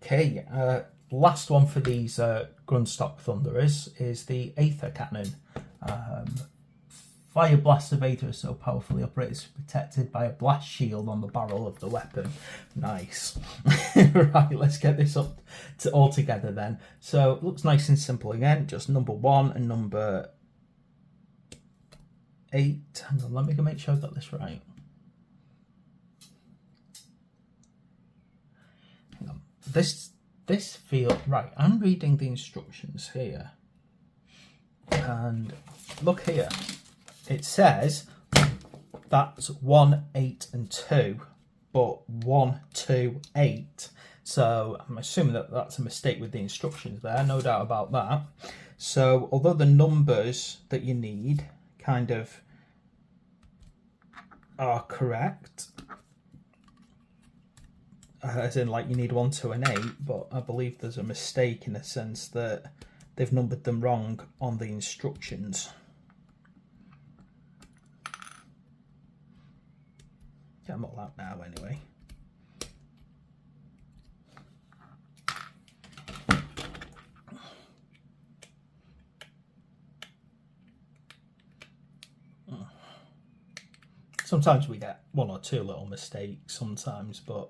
Okay, last one for these Grundstok Thunderers is the Aethercannon. Fire blasts of Aether are so powerfully operated, protected by a blast shield on the barrel of the weapon. Nice. Right, let's get this up to all together then. So it looks nice and simple again, just number 1 and number 8. Hang on, let me make sure I got this right. Hang on. This feels right. I'm reading the instructions here, and look here. It says that's 1, 8, and 2, but 1, 2, 8. So I'm assuming that that's a mistake with the instructions there, no doubt about that. So although the numbers that you need kind of are correct, as in like you need 1, 2, and 8, but I believe there's a mistake in the sense that they've numbered them wrong on the instructions. Get them all out now anyway. Sometimes we get 1 or 2 little mistakes sometimes, but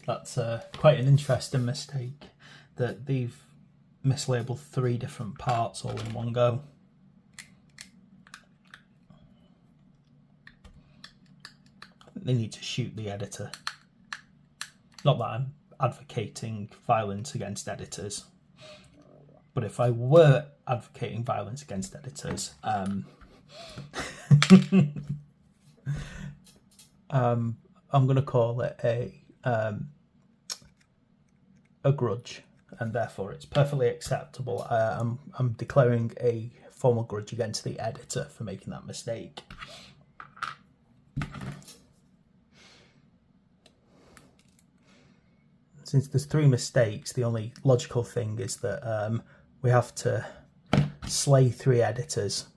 that's quite an interesting mistake that they've mislabeled 3 different parts all in one go. They need to shoot the editor. Not that I'm advocating violence against editors, but if I were advocating violence against editors, I'm going to call it a grudge, and therefore it's perfectly acceptable. I'm declaring a formal grudge against the editor for making that mistake. Since there's 3 mistakes, the only logical thing is that we have to slay 3 editors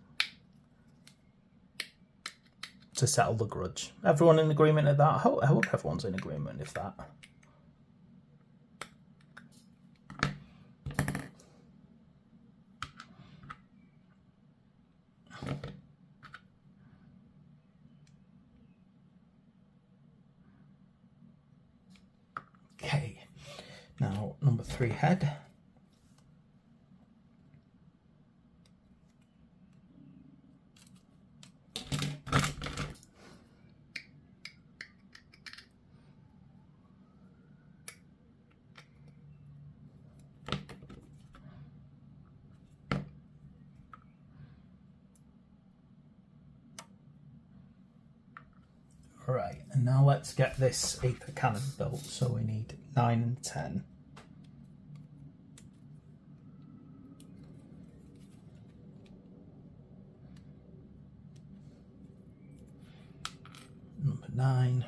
to settle the grudge. Everyone in agreement at that? I hope everyone's in agreement with that. Okay, now number 3 head. Right, and now let's get this Aethercannon built. So we need 9 and 10. Number 9.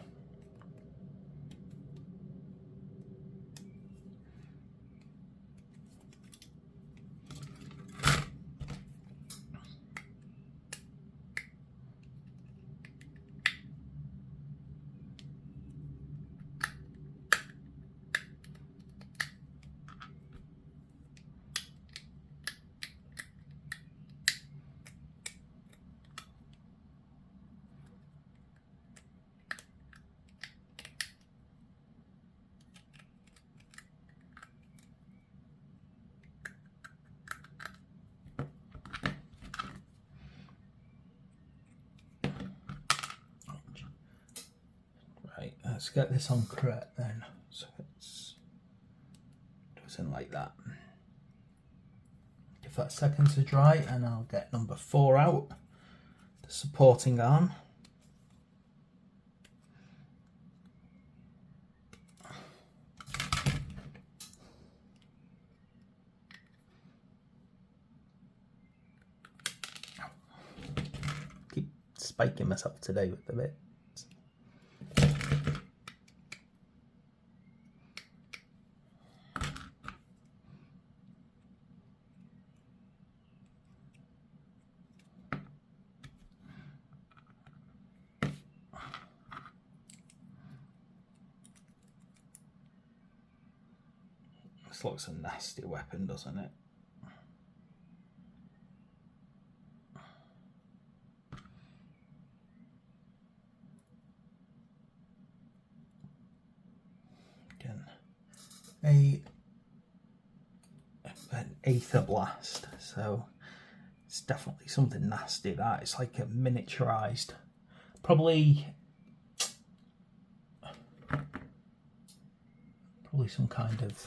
Let's get this on correct then. So it's doesn't like that. Give that a second to dry, and I'll get number 4 out, the supporting arm. Keep spiking myself today with the bit. This looks a nasty weapon, doesn't it? Again, an Aether Blast, so it's definitely something nasty. That it's like a miniaturized, probably some kind of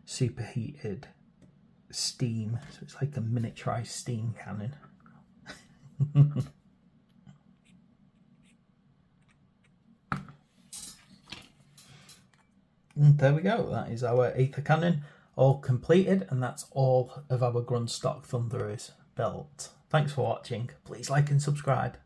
superheated steam. So it's like a miniaturized steam cannon. And there we go. That is our Aethercannon all completed, and that's all of our Grundstok Thunderers built. Thanks for watching. Please like and subscribe.